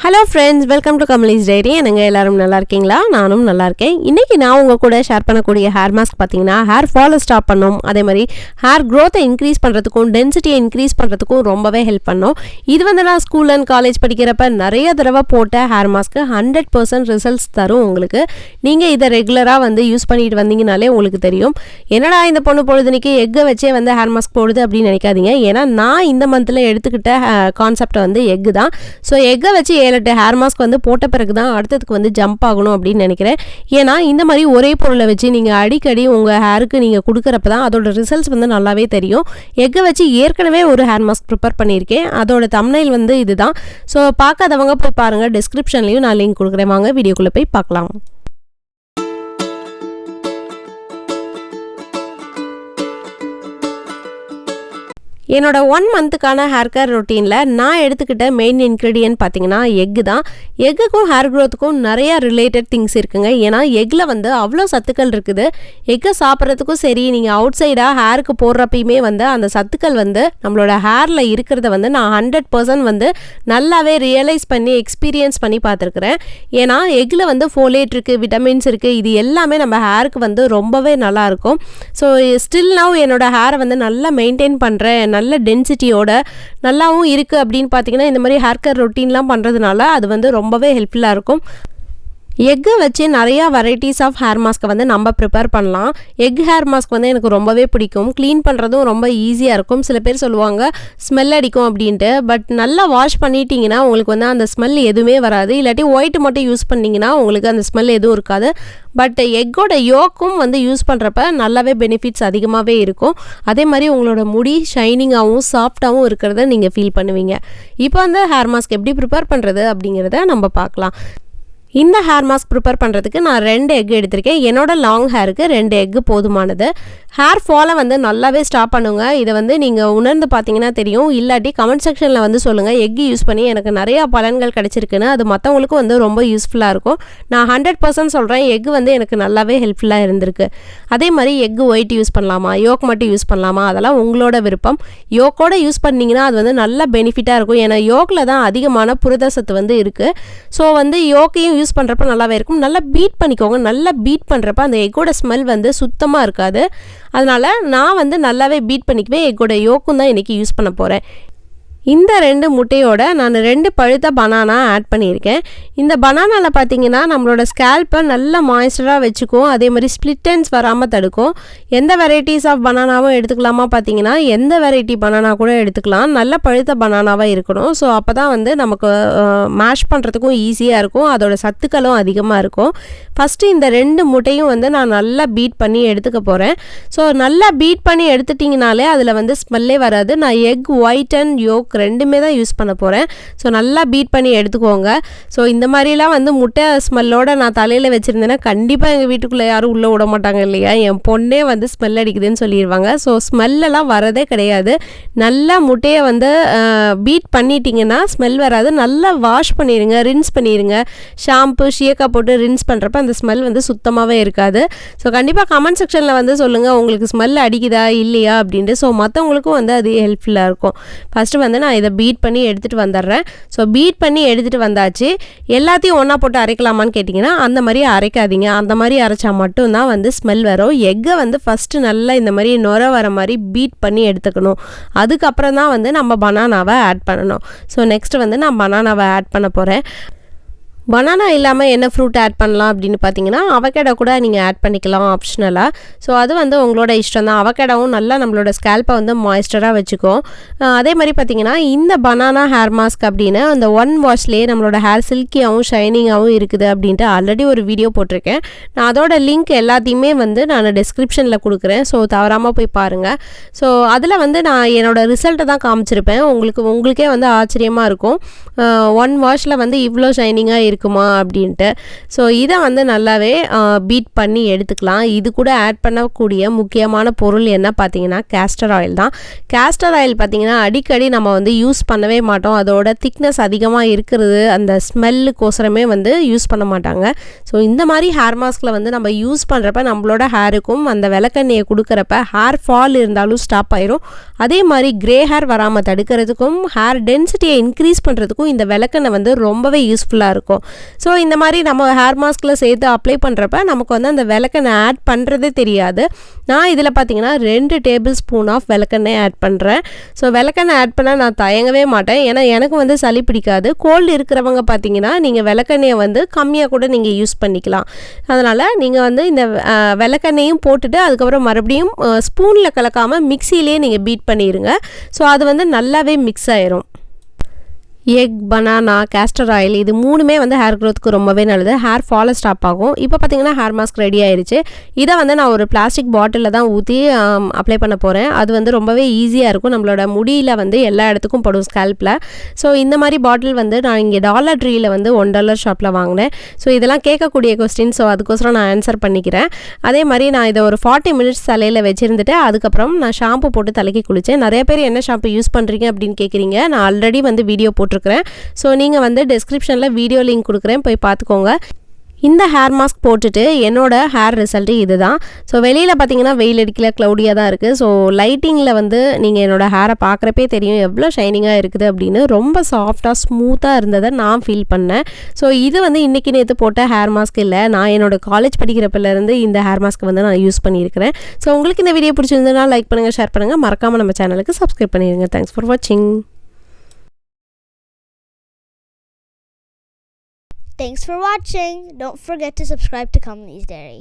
Hello friends, welcome to KamalisDiary. என்னங்க எல்லாரும் நல்லா இருக்கீங்களா? நானும் நல்லா இருக்கேன். இன்னைக்கு நான் உங்க கூட ஷேர் பண்ணக்கூடிய ஹேர் மாஸ்க் பாத்தீங்கன்னா ஹேர் ஃபால் ஸ்டாப் பண்ணும். அதே மாதிரி ஹேர் growth இன்க்ரீஸ் பண்றதுக்கும் டென்சிட்டியை இன்க்ரீஸ் பண்றதுக்கும் ரொம்பவே ஹெல்ப் பண்ணும். இது வந்து நான் ஸ்கூல் அண்ட் காலேஜ் படிக்கிறப்ப நிறைய தடவை போட்ட ஹேர் மாஸ்க் 100% ரிசல்ட்ஸ் தரும் உங்களுக்கு. நீங்க இதை ரெகுலரா வந்து யூஸ் பண்ணிட்டு வந்தீங்கனாலே உங்களுக்கு தெரியும். என்னடா இந்த பொண்ணு பொழுதுனிக்கு எக்கை வச்சே வந்து ஹேர் மாஸ்க் போடுது அப்படின்னு நினைக்காதீங்க. ஏன்னா நான் இந்த மந்த்ல எடுத்துக்கிட்ட கான்செப்ட் வந்து எக்கு தான். ஸோ எக்கை வச்சு ஹேர் மாஸ்க் வந்து போட்ட பிறகு தான் அடுத்ததுக்கு வந்து ஜம்ப் ஆகணும் அப்படின்னு நினைக்கிறேன். ஏன்னா இந்த மாதிரி ஒரே பொருளை வச்சு நீங்கள் அடிக்கடி உங்கள் ஹேருக்கு நீங்கள் கொடுக்குறப்ப தான் அதோட ரிசல்ட்ஸ் வந்து நல்லாவே தெரியும். எக்கை வச்சு ஏற்கனவே ஒரு ஹேர் மாஸ்க் ப்ரிப்பேர் பண்ணியிருக்கேன். அதோட தம்ப்நெயில் வந்து இதுதான். ஸோ பார்க்காதவங்க போய் பாருங்கள், டிஸ்கிரிப்ஷன்லையும் நான் லிங்க் கொடுக்குறேன். வாங்க வீடியோக்குள்ளே போய் பார்க்கலாம். என்னோட 1 மந்த்துக்கான ஹேர் கேர் ரொட்டீனில் நான் எடுத்துக்கிட்ட மெயின் இன்க்ரீடியன்ட் பார்த்தீங்கன்னா எக்கு தான். எக்குக்கும் ஹேர் க்ரோத்துக்கும் நிறையா ரிலேட்டட் திங்ஸ் இருக்குங்க. ஏன்னா எக்கில் வந்து அவ்வளோ சத்துக்கள் இருக்குது. எக்கை சாப்பிட்றதுக்கும் சரி, நீங்கள் அவுட் சைடாக ஹேருக்கு போடுறப்பயுமே வந்து அந்த சத்துக்கள் வந்து நம்மளோட ஹேரில் இருக்கிறத வந்து நான் 100% வந்து நல்லாவே ரியலைஸ் பண்ணி எக்ஸ்பீரியன்ஸ் பண்ணி பார்த்துருக்குறேன். ஏன்னா எக்கில் வந்து ஃபோலேட் இருக்குது, விட்டமின்ஸ் இருக்குது. இது எல்லாமே நம்ம ஹேருக்கு வந்து ரொம்பவே நல்லாயிருக்கும். ஸோ ஸ்டில் நவ் என்னோட ஹேரை வந்து நல்லா மெயின்டைன் பண்ணுறேன், நல்ல டென்சிட்டியோட நல்லாவும் இருக்குது அப்படின்னு பார்த்தீங்கன்னா இந்த மாதிரி ஹேர் கேர் ரொட்டீன்லாம் பண்ணுறதுனால அது வந்து ரொம்பவே ஹெல்ப்ஃபுல்லாக இருக்கும். எக்கை வச்சு நிறையா வெரைட்டிஸ் ஆஃப் ஹேர் மாஸ்க்கை வந்து நம்ம ப்ரிப்பேர் பண்ணலாம். எக் ஹேர் மாஸ்க் வந்து எனக்கு ரொம்பவே பிடிக்கும். க்ளீன் பண்ணுறதும் ரொம்ப ஈஸியாக இருக்கும். சில பேர் சொல்லுவாங்க ஸ்மெல் அடிக்கும் அப்படின்ட்டு. பட் நல்லா வாஷ் பண்ணிட்டீங்கன்னா உங்களுக்கு வந்து அந்த ஸ்மெல் எதுவுமே வராது. இல்லாட்டி ஒயிட் மட்டும் யூஸ் பண்ணிங்கன்னா உங்களுக்கு அந்த ஸ்மெல் எதுவும் இருக்காது. பட் எக்கோட யோக்கும் வந்து யூஸ் பண்ணுறப்ப நல்லாவே பெனிஃபிட்ஸ் அதிகமாகவே இருக்கும். அதே மாதிரி உங்களோட முடி ஷைனிங்காகவும் சாஃப்டாகவும் இருக்கிறத நீங்கள் ஃபீல் பண்ணுவீங்க. இப்போ வந்து ஹேர் மாஸ்க் எப்படி ப்ரிப்பேர் பண்ணுறது அப்படிங்கிறத நம்ம பார்க்கலாம். இந்த ஹேர் மாஸ்க் ப்ரிப்பேர் பண்ணுறதுக்கு நான் 2 எக் எடுத்திருக்கேன். என்னோட லாங் ஹேருக்கு 2 எக்கு போதுமானது. ஹேர் ஃபாலை வந்து நல்லாவே ஸ்டாப் பண்ணுங்க. இதை வந்து நீங்கள் உணர்ந்து பார்த்தீங்கன்னா தெரியும். இல்லாட்டி கமெண்ட் செக்ஷனில் வந்து சொல்லுங்கள், எக்கு யூஸ் பண்ணி எனக்கு நிறையா பலன்கள் கிடச்சிருக்குன்னு. அது மற்றவங்களுக்கும் வந்து ரொம்ப யூஸ்ஃபுல்லாக இருக்கும். நான் 100% சொல்கிறேன், எக்கு வந்து எனக்கு நல்லாவே ஹெல்ப்ஃபுல்லாக இருந்திருக்கு. அதே மாதிரி எக்கு ஒயிட் யூஸ் பண்ணலாமா, யோக் மட்டும் யூஸ் பண்ணலாமா, அதெல்லாம் உங்களோட விருப்பம். யோக்கோட யூஸ் பண்ணிங்கன்னா அது வந்து நல்ல பெனிஃபிட்டாக இருக்கும். ஏன்னா யோக்கில் தான் அதிகமான புரதசத்து வந்து இருக்குது. ஸோ வந்து யோக்கையும் யூஸ் பண்ணுறப்ப நல்லாவே இருக்கும். நல்லா பீட் பண்ணிக்கோங்க. நல்லா பீட் பண்ணுறப்ப அந்த எக்கோட ஸ்மெல் வந்து சுத்தமாக இருக்காது. அதனால் நான் வந்து நல்லாவே பீட் பண்ணிக்குவேன். எக்கோட யோக்கும் தான் இன்றைக்கி யூஸ் பண்ண போகிறேன். இந்த 2 முட்டையோட நான் 2 பழுத்த பனானா ஆட் பண்ணியிருக்கேன். இந்த பனானாவில் பார்த்தீங்கன்னா நம்மளோட ஸ்கேல்ப்பை நல்லா மாய்ஸ்டராக வச்சுக்கும். அதே மாதிரி ஸ்ப்ளிட் எண்ட்ஸ் வராமல் தடுக்கும். எந்த வெரைட்டிஸ் ஆஃப் பனானாவும் எடுத்துக்கலாமா பார்த்தீங்கன்னா எந்த வெரைட்டி பனானா கூட எடுத்துக்கலாம். நல்ல பழுத்த பனானாவாக இருக்கணும். ஸோ அப்போ தான் வந்து நமக்கு மேஷ் பண்ணுறதுக்கும் ஈஸியாக இருக்கும். அதோட சத்துக்களும் அதிகமாக இருக்கும். ஃபஸ்ட்டு இந்த 2 முட்டையும் வந்து நான் நல்லா பீட் பண்ணி எடுத்துக்க போகிறேன். ஸோ நல்லா பீட் பண்ணி எடுத்துட்டிங்கனாலே அதில் வந்து ஸ்மெல்லே வராது. நான் எக் ஒயிட் அண்ட் யோக் ரெண்டுமே தான் யூஸ் பண்ண போகிறேன். ஸோ நல்லா பீட் பண்ணி எடுத்துக்கோங்க. ஸோ இந்த மாதிரிலாம் வந்து முட்டை ஸ்மெல்லோடு நான் தலையில் வச்சுருந்தேன்னா கண்டிப்பாக எங்கள் வீட்டுக்குள்ளே யாரும் உள்ளே விட மாட்டாங்க இல்லையா. என் பொண்ணே வந்து ஸ்மெல் அடிக்குதுன்னு சொல்லிடுவாங்க. ஸோ ஸ்மெல்லெல்லாம் வரதே கிடையாது. நல்லா முட்டையை வந்து பீட் பண்ணிட்டீங்கன்னா ஸ்மெல் வராது. நல்லா வாஷ் பண்ணிடுங்க, ரின்ஸ் பண்ணிடுங்க. ஷாம்பு ஷியக்கா போட்டு ரின்ஸ் பண்ணுறப்ப அந்த ஸ்மெல் வந்து சுத்தமாகவே இருக்காது. ஸோ கண்டிப்பாக கமெண்ட் செக்ஷனில் வந்து சொல்லுங்கள் உங்களுக்கு ஸ்மெல் அடிக்குதா இல்லையா அப்படின்ட்டு. ஸோ மற்றவங்களுக்கும் வந்து அது ஹெல்ப்ஃபுல்லாக இருக்கும். ஃபஸ்ட்டு வந்து நான் இதை பீட் பண்ணி எடுத்துகிட்டு வந்துடுறேன். ஸோ பீட் பண்ணி எடுத்துகிட்டு வந்தாச்சு. எல்லாத்தையும் ஒன்றா போட்டு அரைக்கலாமான்னு கேட்டிங்கன்னா அந்த மாதிரி அரைக்காதீங்க. அந்த மாதிரி அரைச்சா மட்டும்தான் வந்து ஸ்மெல் வரும். எக்கை வந்து ஃபஸ்ட்டு நல்லா இந்த மாதிரி நுர வர மாதிரி பீட் பண்ணி எடுத்துக்கணும். அதுக்கப்புறம் தான் வந்து நம்ம பனானாவை ஆட் பண்ணணும். ஸோ நெக்ஸ்ட்டு வந்து நான் பனானாவை ஆட் பண்ண போகிறேன். பனானா இல்லாமல் என்ன ஃப்ரூட் ஆட் பண்ணலாம் அப்படின்னு பார்த்தீங்கன்னா அவகேடோ கூட நீங்கள் ஆட் பண்ணிக்கலாம் ஆப்ஷனலாக. ஸோ அது வந்து உங்களோட இஷ்டம் தான். அவகேடோவும் நல்லா நம்மளோட ஸ்கேல்ப்பை வந்து மாய்ஸ்டராக வச்சுக்கும். அதே மாதிரி பார்த்தீங்கன்னா இந்த பனானா ஹேர் மாஸ்க் அப்படின்னு அந்த 1 வாஷ்லேயே நம்மளோட ஹேர் சில்கியாகவும் ஷைனிங்காகவும் இருக்குது அப்படின்ட்டு ஆல்ரெடி ஒரு வீடியோ போட்டிருக்கேன். நான் அதோட லிங்க் எல்லாத்தையுமே வந்து நான் டிஸ்கிரிப்ஷனில் கொடுக்குறேன். ஸோ தவறாமல் போய் பாருங்கள். ஸோ அதில் வந்து நான் என்னோடய ரிசல்ட்டை தான் காமிச்சிருப்பேன். உங்களுக்கே வந்து ஆச்சரியமாக இருக்கும். 1 வாஷில் வந்து இவ்வளோ ஷைனிங்காக இருக்குது இருக்குமா அப்படின்ட்டு. ஸோ இதை வந்து நல்லாவே பீட் பண்ணி எடுத்துக்கலாம். இது கூட ஆட் பண்ணக்கூடிய முக்கியமான பொருள் என்ன பார்த்தீங்கன்னா கேஸ்டர் ஆயில் தான். கேஸ்டர் ஆயில் பார்த்தீங்கன்னா அடிக்கடி நம்ம வந்து யூஸ் பண்ணவே மாட்டோம். அதோட திக்னஸ் அதிகமாக இருக்கிறது அந்த ஸ்மெல்லுக்கோசரமே வந்து யூஸ் பண்ண மாட்டாங்க. ஸோ இந்த மாதிரி ஹேர் மாஸ்கில் வந்து நம்ம யூஸ் பண்ணுறப்ப நம்மளோட ஹேருக்கும் அந்த விளக்கெண்ணெயை கொடுக்குறப்ப ஹேர் ஃபால் இருந்தாலும் ஸ்டாப் ஆயிரும். அதே மாதிரி கிரே ஹேர் வராமல் தடுக்கிறதுக்கும் ஹேர் டென்சிட்டியை இன்க்ரீஸ் பண்ணுறதுக்கும் இந்த விளக்கெண்ணெய் வந்து ரொம்பவே யூஸ்ஃபுல்லாக இருக்கும். ஸோ இந்த மாதிரி நம்ம ஹேர் மாஸ்கில் சேர்த்து அப்ளை பண்ணுறப்ப நமக்கு வந்து அந்த விளக்கெண்ணெய் ஆட் பண்ணுறதே தெரியாது. நான் இதில் பார்த்தீங்கன்னா 2 டேபிள் ஸ்பூன் ஆஃப் விளக்கெண்ணெய் ஆட் பண்ணுறேன். ஸோ விளக்கெண்ணெய் ஆட் பண்ணால் நான் தயங்கவே மாட்டேன். ஏன்னா எனக்கு வந்து சளி பிடிக்காது. கோல்டு இருக்கிறவங்க பார்த்தீங்கன்னா நீங்கள் விளக்கெண்ணெயை வந்து கம்மியாக கூட நீங்கள் யூஸ் பண்ணிக்கலாம். அதனால் நீங்கள் வந்து இந்த விளக்கெண்ணெயும் போட்டுட்டு அதுக்கப்புறம் மறுபடியும் ஸ்பூனில் கலக்காமல் மிக்சியிலே நீங்கள் பீட் பண்ணிடுங்க. ஸோ அது வந்து நல்லாவே மிக்ஸ் ஆயிரும். எக், பனானா, கேஸ்டர் ஆயில் இது 3மே வந்து ஹேர் க்ரோத்துக்கு ரொம்பவே நல்லது. ஹேர் ஃபாலை ஸ்டாப் ஆகும். இப்போ பார்த்தீங்கன்னா ஹேர் மாஸ்க் ரெடி ஆயிடுச்சு. இதை வந்து நான் ஒரு பிளாஸ்டிக் பாட்டிலில் தான் ஊற்றி அப்ளை பண்ண போகிறேன். அது வந்து ரொம்பவே ஈஸியாக இருக்கும். நம்மளோட முடியில் வந்து எல்லா இடத்துக்கும் படும் ஸ்கேல்பில். ஸோ இந்த மாதிரி பாட்டில் வந்து நான் இங்கே டாலர் ட்ரீயில் வந்து $1 ஷாப்பில் வாங்கினேன். ஸோ இதெல்லாம் கேட்கக்கூடிய கொஸ்டின். ஸோ அதுக்கோசரம் நான் ஆன்சர் பண்ணிக்கிறேன். அதே மாதிரி நான் இதை ஒரு 40 மினிட்ஸ் தலையில் வச்சுருந்துட்டு அதுக்கப்புறம் நான் ஷாம்பு போட்டு தலைக்கு குளித்தேன். நிறைய பேர் என்ன ஷாம்பு யூஸ் பண்ணுறீங்க அப்படின்னு கேட்குறீங்க. நான் ஆல்ரெடி வந்து வீடியோ போட்டிருக்கிறேன். ஸோ நீங்கள் வந்து டிஸ்கிரிப்ஷனில் வீடியோ லிங்க் கொடுக்குறேன், போய் பார்த்துக்கோங்க. இந்த ஹேர் மாஸ்க் போட்டுட்டு என்னோட ஹேர் ரிசல்ட்டு இது தான். ஸோ வெளியில் பார்த்தீங்கன்னா வெயில் அடிக்கல, க்ளவுடியாக தான் இருக்குது. ஸோ லைட்டிங்கில் வந்து நீங்கள் என்னோடய ஹேரை பார்க்குறப்பே தெரியும் எவ்வளோ ஷைனிங்காக இருக்குது அப்படின்னு. ரொம்ப சாஃப்டாக ஸ்மூத்தாக இருந்ததை நான் ஃபீல் பண்ணேன். ஸோ இது வந்து இன்றைக்கி நேற்று போட்ட ஹேர் மாஸ்க் இல்லை. நான் என்னோடய காலேஜ் படிக்கிறப்பிலேருந்து இந்த ஹேர் மாஸ்க் வந்து நான் யூஸ் பண்ணியிருக்கிறேன். ஸோ உங்களுக்கு இந்த வீடியோ பிடிச்சிருந்ததுன்னா லைக் பண்ணுங்கள், ஷேர் பண்ணுங்கள், மறக்காமல் நம்ம சேனலுக்கு சப்ஸ்கிரைப் பண்ணிடுங்க. தேங்க்ஸ் ஃபார் வாட்சிங். Thanks for watching. Don't forget to subscribe to KamalisDiary.